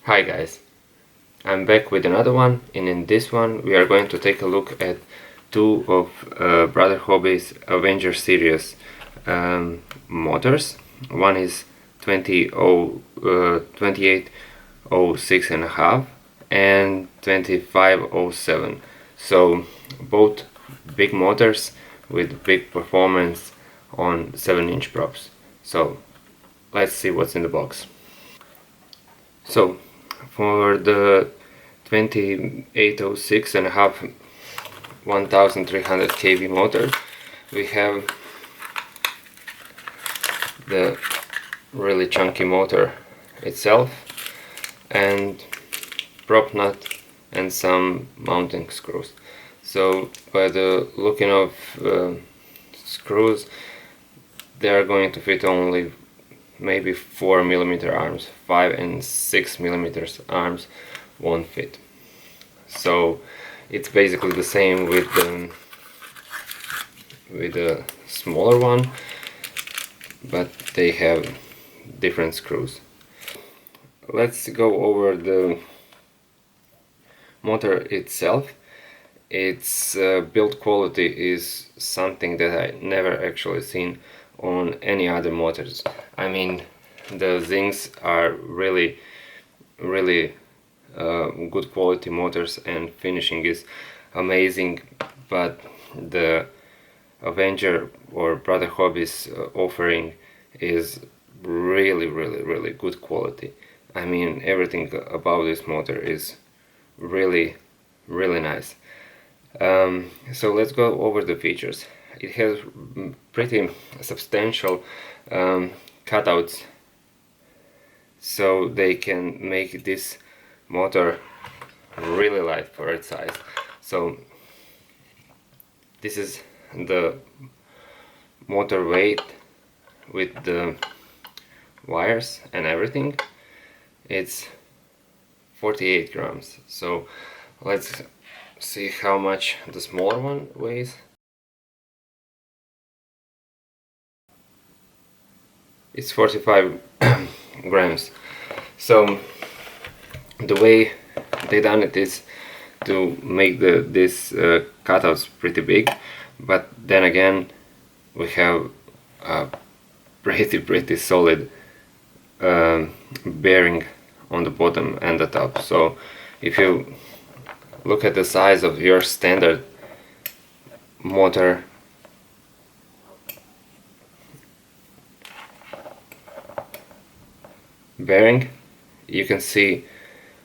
Hi guys, I'm back with another one, and in this one we are going to take a look at two of BrotherHobby's Avenger series motors. One is 2806.5 and 2507. So both big motors with big performance on 7-inch props. So let's see what's in the box. So for the 2806.5 1300KV motor, we have the really chunky motor itself and prop nut and some mounting screws. So by the looking of screws, they are going to fit only maybe 4mm arms. 5 and 6mm arms won't fit. So it's basically the same with the smaller one, but they have different screws. Let's go over the motor itself. Its build quality is something that I never actually seen on any other motors. I mean, the Zings are really good quality motors and finishing is amazing, but the Avenger or BrotherHobby's offering is really good quality. I mean, everything about this motor is really nice. So let's go over the features. It has pretty substantial cutouts, so they can make this motor really light for its size. So this is the motor weight with the wires and everything. It's 48 grams. So let's see how much the smaller one weighs. It's 45 grams. So the way they done it is to make this cutouts pretty big, but then again we have a pretty solid bearing on the bottom and the top. So if you look at the size of your standard motor, bearing, you can see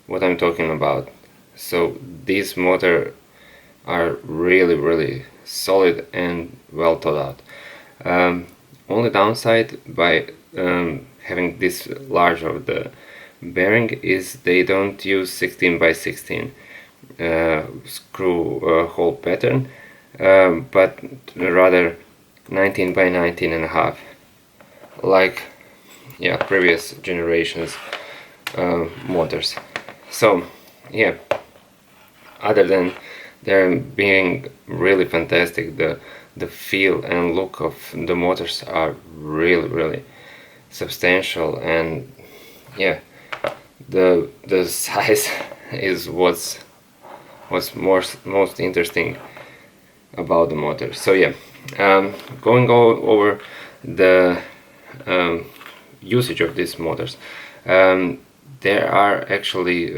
what I'm talking about. So these motors are really solid and well thought out. Only downside by having this large of the bearing is they don't use 16 by 16 screw hole pattern, but rather 19 by 19 and a half, like previous generations motors. So yeah, other than them being really fantastic, the feel and look of the motors are really substantial, and yeah, the size is what's most interesting about the motor. So yeah, going over the usage of these motors. They are actually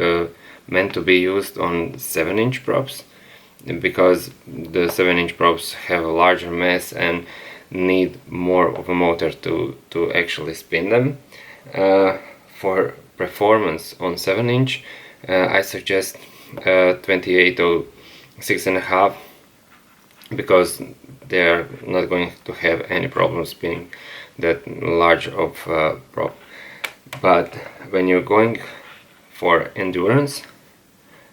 meant to be used on 7-inch props, because the 7-inch props have a larger mass and need more of a motor to actually spin them. For performance on 7-inch, I suggest 2806.5, because they are not going to have any problem spinning that large of prop. But when you're going for endurance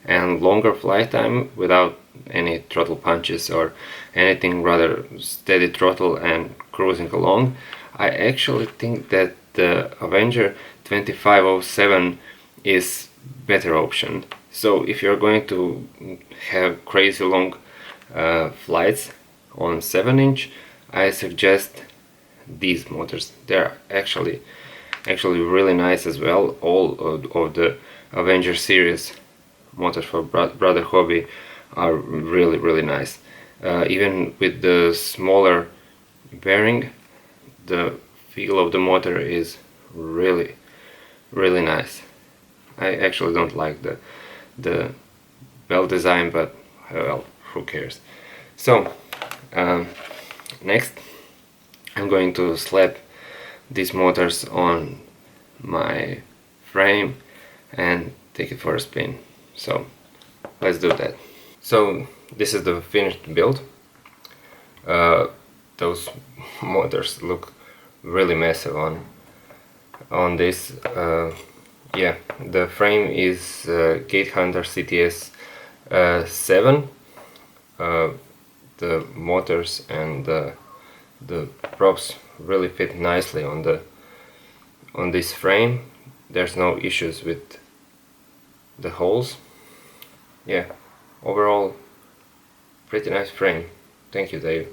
and longer flight time without any throttle punches or anything, rather steady throttle and cruising along, I actually think that the Avenger 2507 is better option. So if you're going to have crazy long flights on 7-inch, I suggest these motors. They're actually actually really nice as well. All of the Avenger series motors for BrotherHobby are really nice. Even with the smaller bearing, the feel of the motor is really nice. I actually don't like the belt design, but well, who cares. So next I'm going to slap these motors on my frame and take it for a spin. So let's do that. So this is the finished build. Those motors look really massive on this. Yeah, the frame is Gate Hunter CTS 7. The motors and the props really fit nicely on this frame. There's no issues with the holes. Yeah, overall pretty nice frame. Thank you, Dave.